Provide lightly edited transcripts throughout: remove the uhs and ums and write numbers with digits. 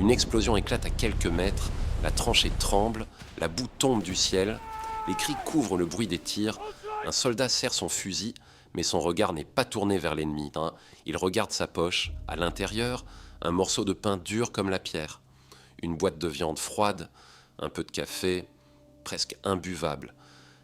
Une explosion éclate à quelques mètres, la tranchée tremble, la boue tombe du ciel, les cris couvrent le bruit des tirs, un soldat serre son fusil, mais son regard n'est pas tourné vers l'ennemi. Il regarde sa poche, à l'intérieur, un morceau de pain dur comme la pierre, une boîte de viande froide, un peu de café, presque imbuvable.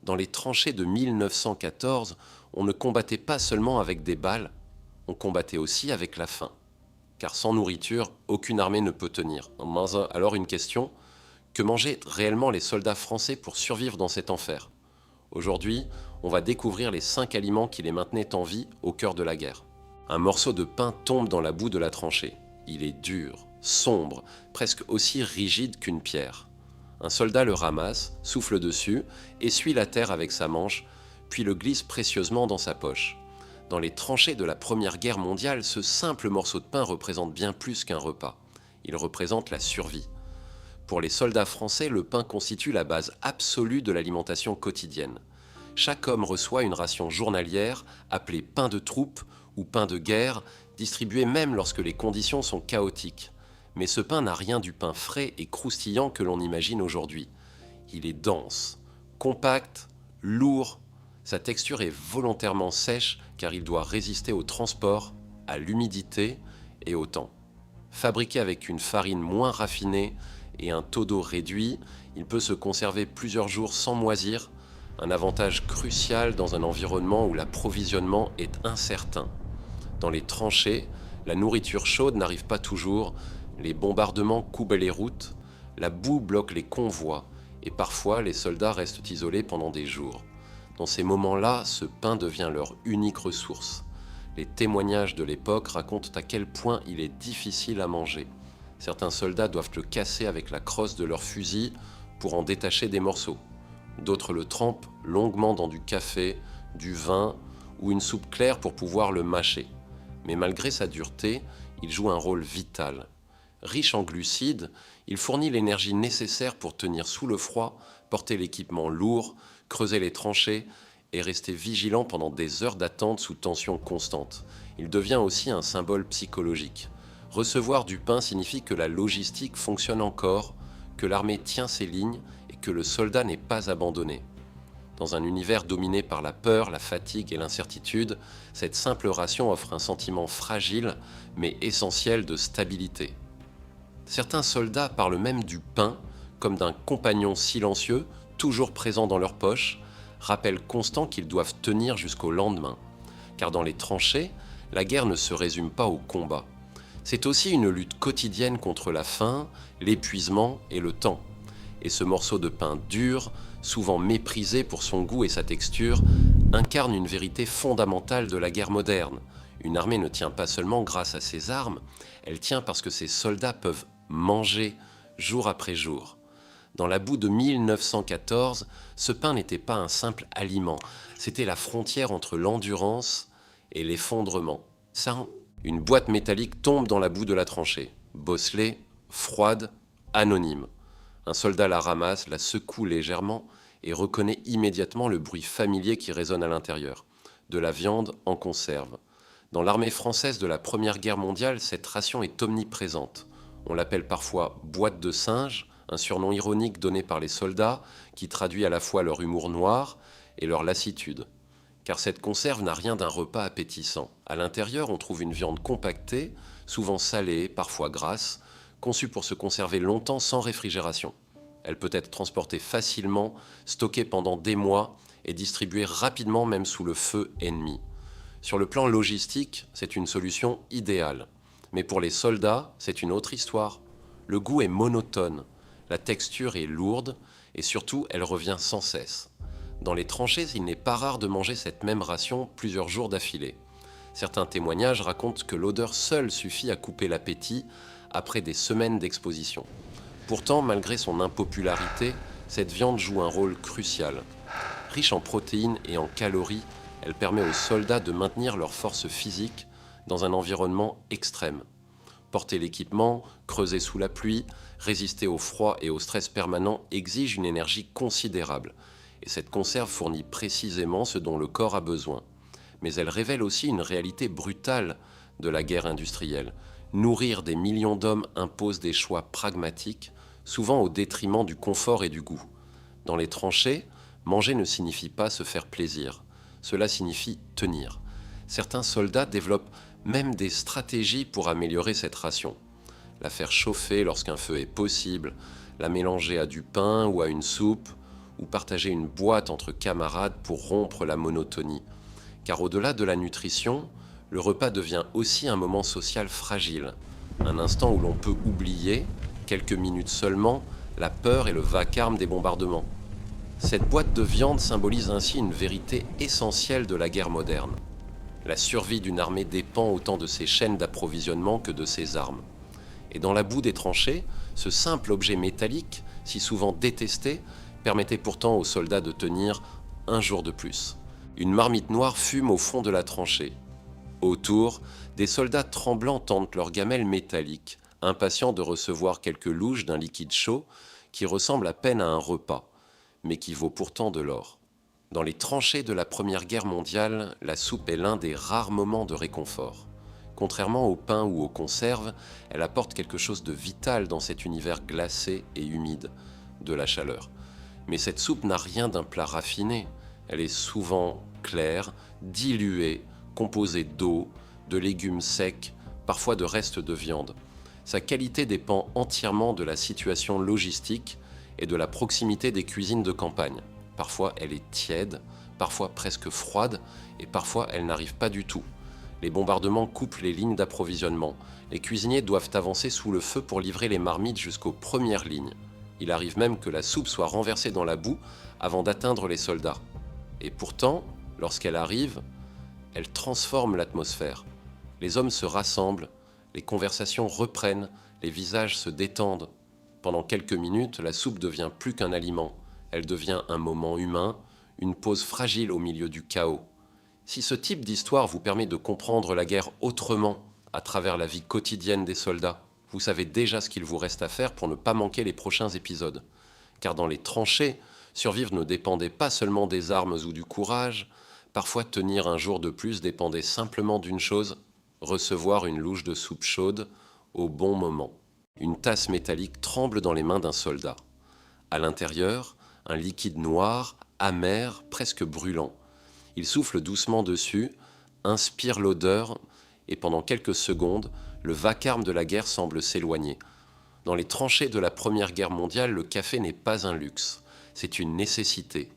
Dans les tranchées de 1914, on ne combattait pas seulement avec des balles, on combattait aussi avec la faim. Car sans nourriture, aucune armée ne peut tenir. Alors une question, que mangeaient réellement les soldats français pour survivre dans cet enfer ? Aujourd'hui, on va découvrir les 5 aliments qui les maintenaient en vie au cœur de la guerre. Un morceau de pain tombe dans la boue de la tranchée. Il est dur, sombre, presque aussi rigide qu'une pierre. Un soldat le ramasse, souffle dessus, essuie la terre avec sa manche, puis le glisse précieusement dans sa poche. Dans les tranchées de la Première Guerre mondiale, ce simple morceau de pain représente bien plus qu'un repas. Il représente la survie. Pour les soldats français, le pain constitue la base absolue de l'alimentation quotidienne. Chaque homme reçoit une ration journalière appelée pain de troupe ou pain de guerre, distribué même lorsque les conditions sont chaotiques. Mais ce pain n'a rien du pain frais et croustillant que l'on imagine aujourd'hui. Il est dense, compact, lourd. Sa texture est volontairement sèche car il doit résister au transport, à l'humidité et au temps. Fabriqué avec une farine moins raffinée et un taux d'eau réduit, il peut se conserver plusieurs jours sans moisir, un avantage crucial dans un environnement où l'approvisionnement est incertain. Dans les tranchées, la nourriture chaude n'arrive pas toujours, les bombardements coupent les routes, la boue bloque les convois et parfois les soldats restent isolés pendant des jours. Dans ces moments-là, ce pain devient leur unique ressource. Les témoignages de l'époque racontent à quel point il est difficile à manger. Certains soldats doivent le casser avec la crosse de leur fusil pour en détacher des morceaux. D'autres le trempent longuement dans du café, du vin ou une soupe claire pour pouvoir le mâcher. Mais malgré sa dureté, il joue un rôle vital. Riche en glucides, il fournit l'énergie nécessaire pour tenir sous le froid, porter l'équipement lourd, creuser les tranchées et rester vigilant pendant des heures d'attente sous tension constante. Il devient aussi un symbole psychologique. Recevoir du pain signifie que la logistique fonctionne encore, que l'armée tient ses lignes et que le soldat n'est pas abandonné. Dans un univers dominé par la peur, la fatigue et l'incertitude, cette simple ration offre un sentiment fragile mais essentiel de stabilité. Certains soldats parlent même du pain comme d'un compagnon silencieux, toujours présent dans leur poche, rappel constant qu'ils doivent tenir jusqu'au lendemain. Car dans les tranchées, la guerre ne se résume pas au combat. C'est aussi une lutte quotidienne contre la faim, l'épuisement et le temps. Et ce morceau de pain dur, souvent méprisé pour son goût et sa texture, incarne une vérité fondamentale de la guerre moderne. Une armée ne tient pas seulement grâce à ses armes, elle tient parce que ses soldats peuvent manger jour après jour. Dans la boue de 1914, ce pain n'était pas un simple aliment, c'était la frontière entre l'endurance et l'effondrement. Ça, une boîte métallique tombe dans la boue de la tranchée, bosselée, froide, anonyme. Un soldat la ramasse, la secoue légèrement et reconnaît immédiatement le bruit familier qui résonne à l'intérieur. De la viande en conserve. Dans l'armée française de la Première Guerre mondiale, cette ration est omniprésente. On l'appelle parfois « boîte de singe », un surnom ironique donné par les soldats qui traduit à la fois leur humour noir et leur lassitude. Car cette conserve n'a rien d'un repas appétissant. À l'intérieur, on trouve une viande compactée, souvent salée, parfois grasse, conçue pour se conserver longtemps sans réfrigération. Elle peut être transportée facilement, stockée pendant des mois et distribuée rapidement même sous le feu ennemi. Sur le plan logistique, c'est une solution idéale. Mais pour les soldats, c'est une autre histoire. Le goût est monotone, la texture est lourde et surtout, elle revient sans cesse. Dans les tranchées, il n'est pas rare de manger cette même ration plusieurs jours d'affilée. Certains témoignages racontent que l'odeur seule suffit à couper l'appétit après des semaines d'exposition. Pourtant, malgré son impopularité, cette viande joue un rôle crucial. Riche en protéines et en calories, elle permet aux soldats de maintenir leur force physique dans un environnement extrême. Porter l'équipement, creuser sous la pluie, résister au froid et au stress permanent exige une énergie considérable. Et cette conserve fournit précisément ce dont le corps a besoin. Mais elle révèle aussi une réalité brutale de la guerre industrielle. Nourrir des millions d'hommes impose des choix pragmatiques, souvent au détriment du confort et du goût. Dans les tranchées, manger ne signifie pas se faire plaisir, cela signifie tenir. Certains soldats développent même des stratégies pour améliorer cette ration. La faire chauffer lorsqu'un feu est possible, la mélanger à du pain ou à une soupe, ou partager une boîte entre camarades pour rompre la monotonie. Car au-delà de la nutrition, le repas devient aussi un moment social fragile, un instant où l'on peut oublier, quelques minutes seulement, la peur et le vacarme des bombardements. Cette boîte de viande symbolise ainsi une vérité essentielle de la guerre moderne. La survie d'une armée dépend autant de ses chaînes d'approvisionnement que de ses armes. Et dans la boue des tranchées, ce simple objet métallique, si souvent détesté, permettait pourtant aux soldats de tenir un jour de plus. Une marmite noire fume au fond de la tranchée. Autour, des soldats tremblants tentent leurs gamelles métalliques, impatients de recevoir quelques louches d'un liquide chaud qui ressemble à peine à un repas, mais qui vaut pourtant de l'or. Dans les tranchées de la Première Guerre mondiale, la soupe est l'un des rares moments de réconfort. Contrairement au pain ou aux conserves, elle apporte quelque chose de vital dans cet univers glacé et humide de la chaleur. Mais cette soupe n'a rien d'un plat raffiné. Elle est souvent claire, diluée, composée d'eau, de légumes secs, parfois de restes de viande. Sa qualité dépend entièrement de la situation logistique et de la proximité des cuisines de campagne. Parfois elle est tiède, parfois presque froide, et parfois elle n'arrive pas du tout. Les bombardements coupent les lignes d'approvisionnement. Les cuisiniers doivent avancer sous le feu pour livrer les marmites jusqu'aux premières lignes. Il arrive même que la soupe soit renversée dans la boue avant d'atteindre les soldats. Et pourtant, lorsqu'elle arrive, elle transforme l'atmosphère. Les hommes se rassemblent, les conversations reprennent, les visages se détendent. Pendant quelques minutes, la soupe devient plus qu'un aliment. Elle devient un moment humain, une pause fragile au milieu du chaos. Si ce type d'histoire vous permet de comprendre la guerre autrement, à travers la vie quotidienne des soldats, vous savez déjà ce qu'il vous reste à faire pour ne pas manquer les prochains épisodes. Car dans les tranchées, survivre ne dépendait pas seulement des armes ou du courage, parfois tenir un jour de plus dépendait simplement d'une chose, recevoir une louche de soupe chaude au bon moment. Une tasse métallique tremble dans les mains d'un soldat. À l'intérieur, un liquide noir, amer, presque brûlant. Il souffle doucement dessus, inspire l'odeur, et pendant quelques secondes, le vacarme de la guerre semble s'éloigner. Dans les tranchées de la Première Guerre mondiale, le café n'est pas un luxe, c'est une nécessité.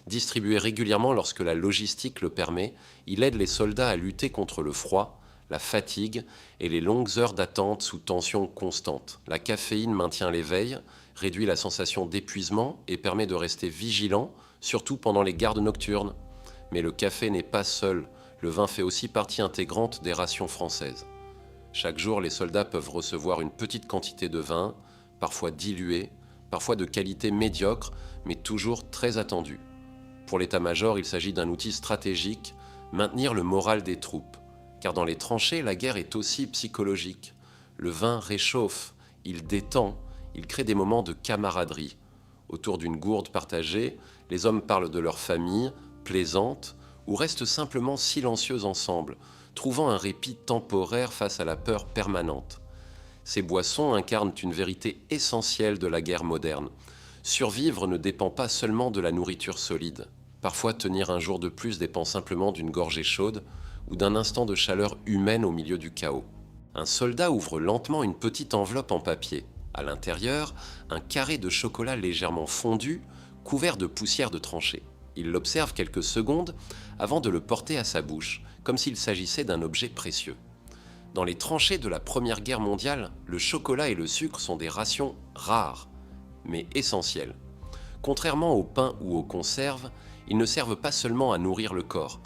Distribué régulièrement lorsque la logistique le permet, il aide les soldats à lutter contre le froid, la fatigue et les longues heures d'attente sous tension constante. La caféine maintient l'éveil, réduit la sensation d'épuisement et permet de rester vigilant, surtout pendant les gardes nocturnes. Mais le café n'est pas seul, le vin fait aussi partie intégrante des rations françaises. Chaque jour, les soldats peuvent recevoir une petite quantité de vin, parfois dilué, parfois de qualité médiocre, mais toujours très attendu. Pour l'état-major, il s'agit d'un outil stratégique, maintenir le moral des troupes. Car dans les tranchées, la guerre est aussi psychologique. Le vin réchauffe, il détend, il crée des moments de camaraderie. Autour d'une gourde partagée, les hommes parlent de leur famille, plaisantent, ou restent simplement silencieux ensemble, trouvant un répit temporaire face à la peur permanente. Ces boissons incarnent une vérité essentielle de la guerre moderne. Survivre ne dépend pas seulement de la nourriture solide. Parfois, tenir un jour de plus dépend simplement d'une gorgée chaude ou d'un instant de chaleur humaine au milieu du chaos. Un soldat ouvre lentement une petite enveloppe en papier. À l'intérieur, un carré de chocolat légèrement fondu, couvert de poussière de tranchée. Il l'observe quelques secondes avant de le porter à sa bouche, comme s'il s'agissait d'un objet précieux. Dans les tranchées de la Première Guerre mondiale, le chocolat et le sucre sont des rations rares, mais essentielles. Contrairement au pain ou aux conserves, ils ne servent pas seulement à nourrir le corps.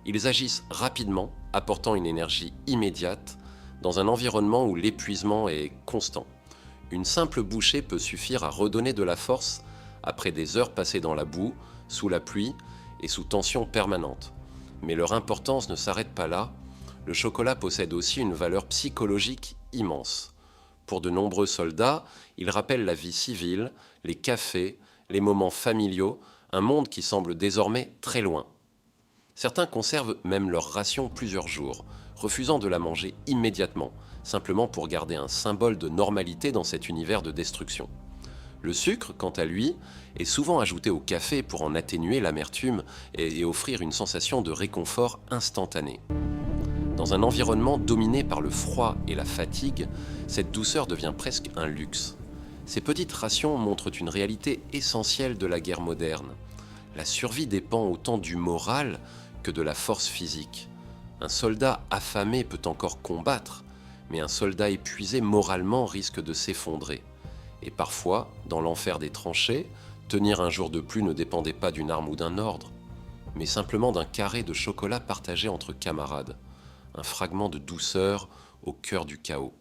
Ils agissent rapidement, apportant une énergie immédiate, dans un environnement où l'épuisement est constant. Une simple bouchée peut suffire à redonner de la force après des heures passées dans la boue, sous la pluie et sous tension permanente. Mais leur importance ne s'arrête pas là. Le chocolat possède aussi une valeur psychologique immense. Pour de nombreux soldats, il rappelle la vie civile, les cafés, les moments familiaux, un monde qui semble désormais très loin. Certains conservent même leur ration plusieurs jours, refusant de la manger immédiatement, simplement pour garder un symbole de normalité dans cet univers de destruction. Le sucre, quant à lui, est souvent ajouté au café pour en atténuer l'amertume et offrir une sensation de réconfort instantané. Dans un environnement dominé par le froid et la fatigue, cette douceur devient presque un luxe. Ces petites rations montrent une réalité essentielle de la guerre moderne. La survie dépend autant du moral que de la force physique. Un soldat affamé peut encore combattre, mais un soldat épuisé moralement risque de s'effondrer. Et parfois, dans l'enfer des tranchées, tenir un jour de plus ne dépendait pas d'une arme ou d'un ordre, mais simplement d'un carré de chocolat partagé entre camarades, un fragment de douceur au cœur du chaos.